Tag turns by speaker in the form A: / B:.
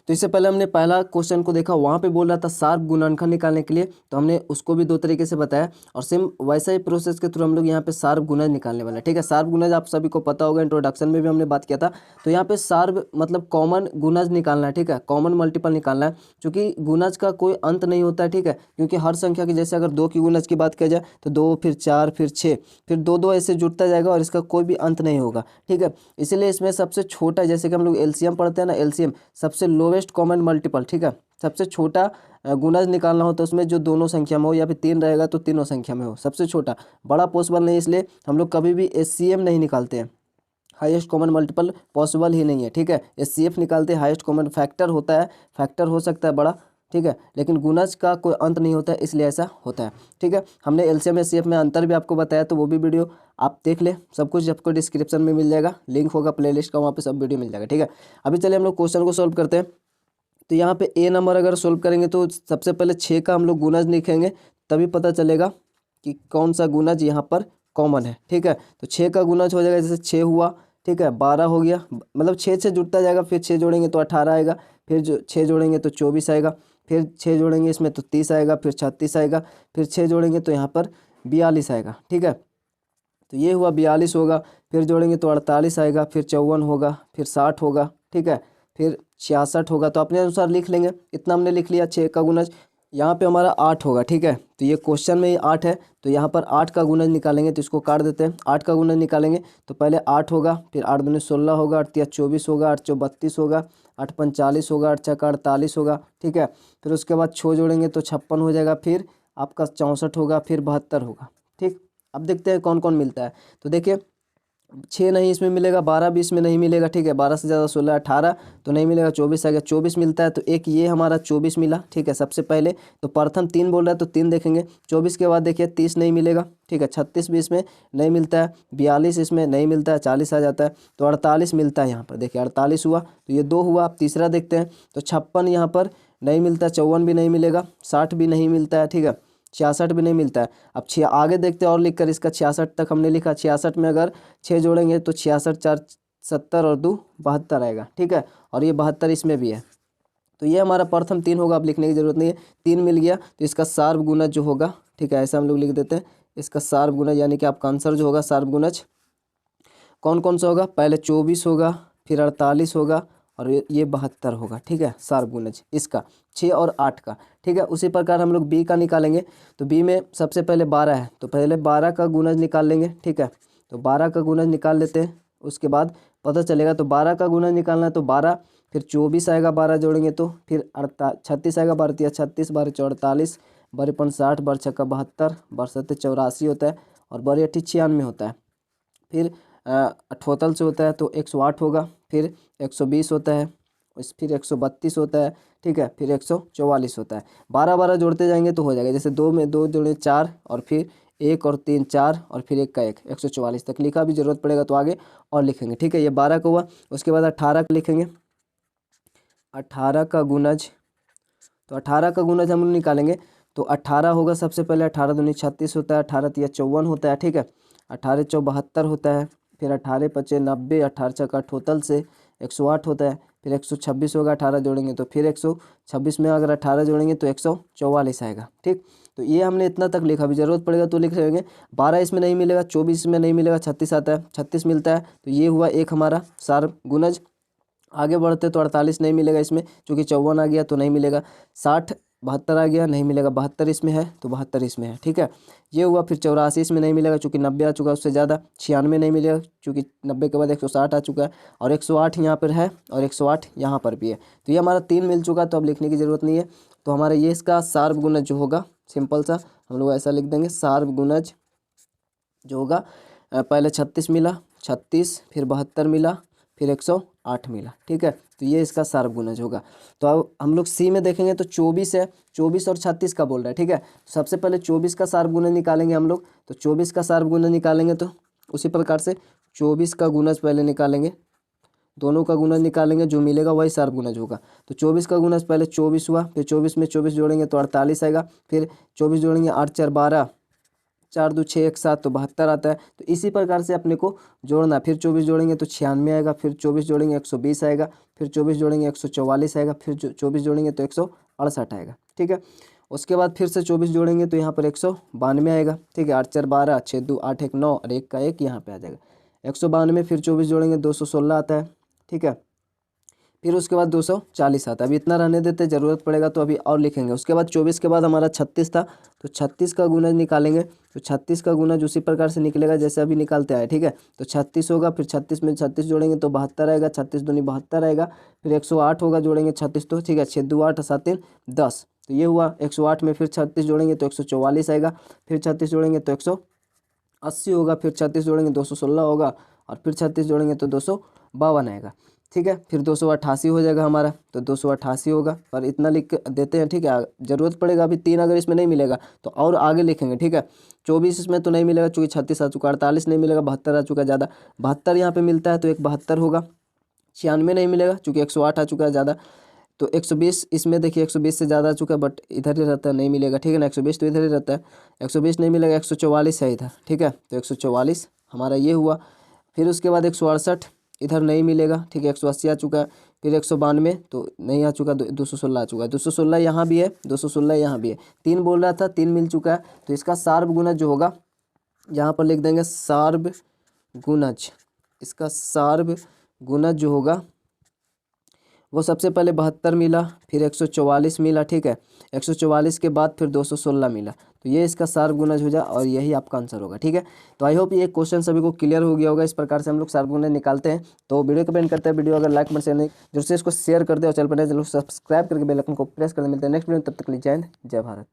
A: तो इससे पहले हमने पहला क्वेश्चन को देखा, वहाँ पे बोल रहा था शार्प गुणनखंड निकालने के लिए, तो हमने उसको भी दो तरीके से बताया और सेम वैसा ही प्रोसेस के थ्रू हम लोग यहाँ पे शार्प गुणज निकालने वाले हैं। ठीक है, शार्प गुणज आप सभी को पता होगा, इंट्रोडक्शन में भी हमने बात किया था। तो यहाँ पे शार्प मतलब कॉमन गुणज निकालना है। ठीक है, कॉमन मल्टीपल निकालना है, क्योंकि गुणज का कोई अंत नहीं होता है। ठीक है, क्योंकि हर संख्या की, जैसे अगर 2 की गुणज की बात किया जाए तो 2 फिर 4 फिर 6 फिर 2 2 ऐसे जुड़ता जाएगा और इसका कोई भी अंत नहीं होगा। ठीक है, इसलिए इसमें सबसे छोटा, जैसे कि हम लोग एलसीएम पढ़ते हैं ना, एलसीएम सबसे लोवेस्ट कॉमन मल्टीपल। ठीक है, सबसे छोटा गुणज निकालना हो तो उसमें जो दोनों संख्या में हो, या फिर 3 रहेगा तो तीनों संख्या में हो, सबसे छोटा। बड़ा पॉसिबल नहीं, इसलिए हम लोग कभी भी एचसीएम नहीं निकालते हैं, हाईएस्ट कॉमन मल्टीपल पॉसिबल ही नहीं है। ठीक है, एचसीएफ निकालते हैं, हाईएस्ट कॉमन फैक्टर होता है, फैक्टर हो सकता है बड़ा। ठीक है, लेकिन गुणज का कोई अंत नहीं होता है, इसलिए ऐसा होता है। ठीक है, हमने एलसीएम एचसीएफ में अंतर भी आपको बताया, तो वो भी वीडियो आप देख ले, सब कुछ आपको डिस्क्रिप्शन में मिल जाएगा, लिंक होगा प्लेलिस्ट का, वहाँ पे सब वीडियो मिल जाएगा। ठीक है, अभी चलिए हम लोग क्वेश्चन को सोल्व करते हैं। तो यहाँ पे ए नंबर अगर सोल्व करेंगे तो सबसे पहले 6 का हम लोग गुणज लिखेंगे, तभी पता चलेगा कि कौन सा गुणज यहाँ पर कॉमन है। ठीक है, तो 6 का गुणज हो जाएगा, जैसे 6 हुआ, ठीक है, 12 हो गया, मतलब 6 से जुड़ता जाएगा, फिर 6 जोड़ेंगे तो 18 आएगा, फिर जो 6 जोड़ेंगे तो 24 आएगा, फिर 6 जोड़ेंगे इसमें तो 30 आएगा, फिर 36 आएगा, फिर 6 जोड़ेंगे तो यहाँ पर 42 आएगा। ठीक है, तो ये हुआ 42 होगा, फिर जोड़ेंगे तो 48 आएगा, फिर 54 होगा, फिर 60 होगा। ठीक है, फिर 66 होगा। तो अपने अनुसार लिख लेंगे, इतना हमने लिख लिया 6 का गुणज। यहाँ पे हमारा 8 होगा। ठीक है, तो ये क्वेश्चन में ही 8 है, तो यहाँ पर 8 का गुणज निकालेंगे, तो इसको काट देते हैं। 8 का गुणज निकालेंगे तो पहले 8 होगा, फिर 8 दूनी 16 होगा, 8 तिया 24 होगा, 8 चौ 32 होगा, 8 45 होगा, 8 छक्का 48 होगा। ठीक है, फिर उसके बाद 6 जोड़ेंगे तो 56 हो जाएगा, फिर आपका 64 होगा, फिर 72 होगा। ठीक, अब देखते हैं कौन कौन मिलता है। तो देखिए 6 नहीं इसमें मिलेगा, 12 भी इसमें नहीं मिलेगा। ठीक है, 12 से ज़्यादा 16 18 तो नहीं मिलेगा, 24 आ गया, 24 मिलता है, तो एक ये हमारा 24 मिला। ठीक है, सबसे पहले तो प्रथम 3 बोल रहा है तो 3 देखेंगे। 24 के बाद देखिए 30 नहीं मिलेगा। ठीक है, 36 भी इसमें नहीं मिलता है, 42 इसमें नहीं मिलता है, 40 आ जाता है, तो 48 मिलता है। यहाँ पर देखिए 48 हुआ, तो ये 2 हुआ। आप तीसरा देखते हैं तो 56 यहाँ पर नहीं मिलता, 54 भी नहीं मिलेगा, 60 भी नहीं मिलता है। ठीक है, 66 भी नहीं मिलता है। अब 6 आगे देखते हैं और लिखकर, इसका 66 तक हमने लिखा। 66 में अगर 6 जोड़ेंगे तो 66 4 70 और 2 72 आएगा। ठीक है, और ये 72 इसमें भी है, तो ये हमारा प्रथम 3 होगा। अब लिखने की जरूरत नहीं है, 3 मिल गया, तो इसका शार्प गुणज जो होगा, ठीक है, ऐसा हम लोग लिख देते हैं, इसका शार्प गुणज यानी कि आपका आंसर जो होगा शार्प गुणज कौन कौन सा होगा, पहले 24 होगा, फिर 48 होगा और ये 72 होगा। ठीक है, शार्प गुणज इसका 6 और 8 का। ठीक है, उसी प्रकार हम लोग बी का निकालेंगे। तो बी में सबसे पहले 12 है, तो पहले 12 का गुणज निकाल लेंगे। ठीक है, तो 12 का गुणज निकाल लेते हैं, उसके बाद पता चलेगा। तो 12 का गुणज निकालना है तो 12, फिर 24 आएगा, 12 जोड़ेंगे तो फिर 36 आएगा, 12 तिया 36, 12 चौ 48, 12 पन 60, 12 छक्का 72, 12 सत्ते 84 होता है, और 12 अट्ठी 96 होता है। फिर अठोतल से होता है तो 108 होगा, फिर 120 होता है, फिर 132 होता है। ठीक है, फिर 144 होता है। 12 12 जोड़ते जाएंगे तो हो जाएगा, जैसे 2 में 2 जोड़े 4, और फिर 1 और 3 4, और फिर 1 का 1, 144 तक लिखा। भी जरूरत पड़ेगा तो आगे और लिखेंगे। ठीक है, ये 12 का हुआ। उसके बाद 18 का लिखेंगे, 18 का गुणज। तो 18 का गुणज हम लोग निकालेंगे, तो 18 होगा सबसे पहले, 18 दूनी 36 होता है, 18 तिया 54 होता है। ठीक है, 18 चौ 72 होता है, फिर 18 पचे 90, 18 छक्का टोटल से 108 होता है, फिर 126 होगा, 18 जोड़ेंगे तो फिर 126 में अगर 18 जोड़ेंगे तो 144 आएगा। ठीक, तो ये हमने इतना तक लिखा, भी जरूरत पड़ेगा तो लिख लेंगे। 12 इसमें नहीं मिलेगा, 24 में नहीं मिलेगा, 36 आता है, 36 मिलता है, तो ये हुआ एक हमारा शार्प गुणज। आगे बढ़ते तो 48 नहीं मिलेगा इसमें, क्योंकि 54 आ गया तो नहीं मिलेगा। 60 72 आ गया, नहीं मिलेगा। 72 इसमें है तो 72 इसमें है। ठीक है, ये हुआ। फिर 84 इसमें नहीं मिलेगा, चूँकि 90 आ चुका है उससे ज़्यादा। 96 नहीं मिलेगा, चूँकि 90 के बाद 160 आ चुका है, और 108 यहाँ पर है, और 108 यहाँ पर भी है। तो ये हमारा 3 मिल चुका, तो अब लिखने की ज़रूरत नहीं है। तो हमारा ये इसका शार्प गुणज जो होगा, सिंपल सा हम लोग ऐसा लिख देंगे, शार्प गुणज जो होगा, पहले 36 मिला, 36, फिर 72 मिला, फिर 108 मिला। ठीक है, तो ये इसका शार्प गुणज होगा। तो अब हम लोग सी में देखेंगे तो 24 है, 24 और 36 का बोल रहा है। ठीक है, तो सबसे पहले 24 का शार्प गुणज निकालेंगे हम लोग। तो 24 का शार्प गुणज निकालेंगे तो उसी प्रकार से 24 का गुणज पहले निकालेंगे, दोनों का गुणज निकालेंगे, जो मिलेगा वही शार्प गुणज होगा। तो 24 का गुणज पहले 24 हुआ, फिर 24 में 24 जोड़ेंगे तो 48 आएगा, फिर 24 जोड़ेंगे 8 4 12, 4 2 6 1 7 तो 72 आता है। तो इसी प्रकार से अपने को जोड़ना, फिर 24 जोड़ेंगे तो 96 आएगा, फिर 24 जोड़ेंगे 120 आएगा, फिर 24 जोड़ेंगे 144 आएगा, फिर 24 जोड़ेंगे तो 168 आएगा। ठीक है, उसके बाद फिर से 24 जोड़ेंगे तो यहाँ पर 192 आएगा। ठीक है, 8 4 12, 6 2 8 1 9 और 1 का 1 यहाँ पे आ जाएगा 192। फिर 24 जोड़ेंगे 216 आता है। ठीक है, फिर उसके बाद 240 आता है। अभी इतना रहने देते, ज़रूरत पड़ेगा तो अभी और लिखेंगे। उसके बाद 24 के बाद हमारा 36 था, तो 36 का गुणज निकालेंगे। तो 36 का गुणज उसी प्रकार से निकलेगा जैसे अभी निकालते आए। ठीक है, तो 36 होगा, फिर 36 में 36 जोड़ेंगे तो 72 आएगा, 36 दूनी 72 आएगा, फिर 108 होगा, जोड़ेंगे 36 तो। ठीक है, 6 2 8 7 3 10, तो ये हुआ 108 में फिर 36 जोड़ेंगे तो 144 आएगा, फिर 36 जोड़ेंगे तो 180 होगा, फिर 36 जोड़ेंगे 216 होगा, और फिर 36 जोड़ेंगे तो 252 आएगा। ठीक है, फिर 288 हो जाएगा हमारा, तो 288 होगा, और इतना लिख देते हैं। ठीक है, ज़रूरत पड़ेगा अभी 3 अगर इसमें नहीं मिलेगा तो और आगे लिखेंगे। ठीक है, 24 इसमें तो नहीं मिलेगा चूँकि 36 आ चुका, 48 नहीं मिलेगा, 72 आ चुका ज़्यादा, 72 यहाँ पे मिलता है तो एक 72 होगा, 96 नहीं मिलेगा चूँकि 108 आ चुका है ज़्यादा, तो 120 इसमें देखिए 120 से ज़्यादा आ चुका है, बट इधर ही रहता है, नहीं मिलेगा। ठीक है ना, 120 तो इधर ही रहता है, 120 नहीं मिलेगा, 144 है इधर। ठीक है, तो 144 हमारा ये हुआ। फिर उसके बाद 168 इधर नहीं मिलेगा। ठीक है, 180 आ चुका है, फिर 192 तो नहीं आ चुका, 216 आ चुका है, 216 यहाँ भी है, 216 यहाँ भी है, 3 बोल रहा था, 3 मिल चुका है। तो इसका सार्व गुणज जो होगा यहाँ पर लिख देंगे सार्व गुणज, इसका सार्व गुणज जो होगा वो सबसे पहले 72 मिला, फिर 144 मिला। ठीक है, 144 के बाद फिर 216 मिला, तो ये इसका सार्व गुणज हो जाए और यही आपका आंसर होगा। ठीक है, तो आई होप ये क्वेश्चन सभी को क्लियर हो गया होगा। इस प्रकार से हम लोग सार्व गुणज निकालते हैं। तो वीडियो कमेंट करते हैं, वीडियो अगर लाइक कमेंट शेयर नहीं जरूर से इसको शेयर कर दे, और चैनल पर नए चैनल सब्सक्राइब करके बेल आइकन को प्रेस कर दे। मिलते हैं नेक्स्ट वीडियो, तब तक के लिए जय हिंद, जय भारत।